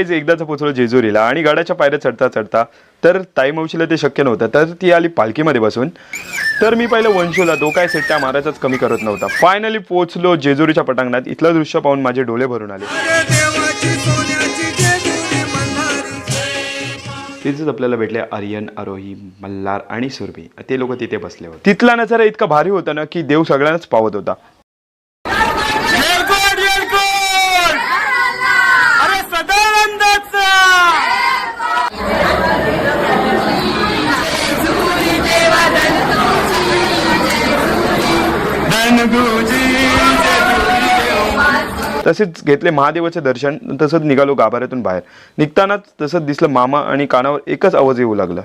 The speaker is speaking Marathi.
गाईज एकदाच पोहोचलो जेजुरीला आणि गडाच्या पायऱ्या चढता चढता तर ताई मावशीला ते शक्य नव्हतं, तर ती आली पालखीमध्ये बसून. तर मी पहिलं वंशूला तो काय सेट्ट्या मारायचाच कमी करत नव्हता. फायनली पोहोचलो जेजुरीच्या पटांगणात. इथलं दृश्य पाहून माझे डोळे भरून आले. तिथेच आपल्याला भेटले आर्यन, आरोही, मल्हार आणि सुरभी. ते लोक तिथे बसले होते. तिथला नजारा इतका भारी होता ना की देव सगळ्यांनाच पावत होता. तसेच घेतले महादेवाचे दर्शन. तसंच निघालो गाभाऱ्यातून बाहेर. निघतानाच तसंच दिसलं मामा आणि कानावर एकच आवाज येऊ लागला.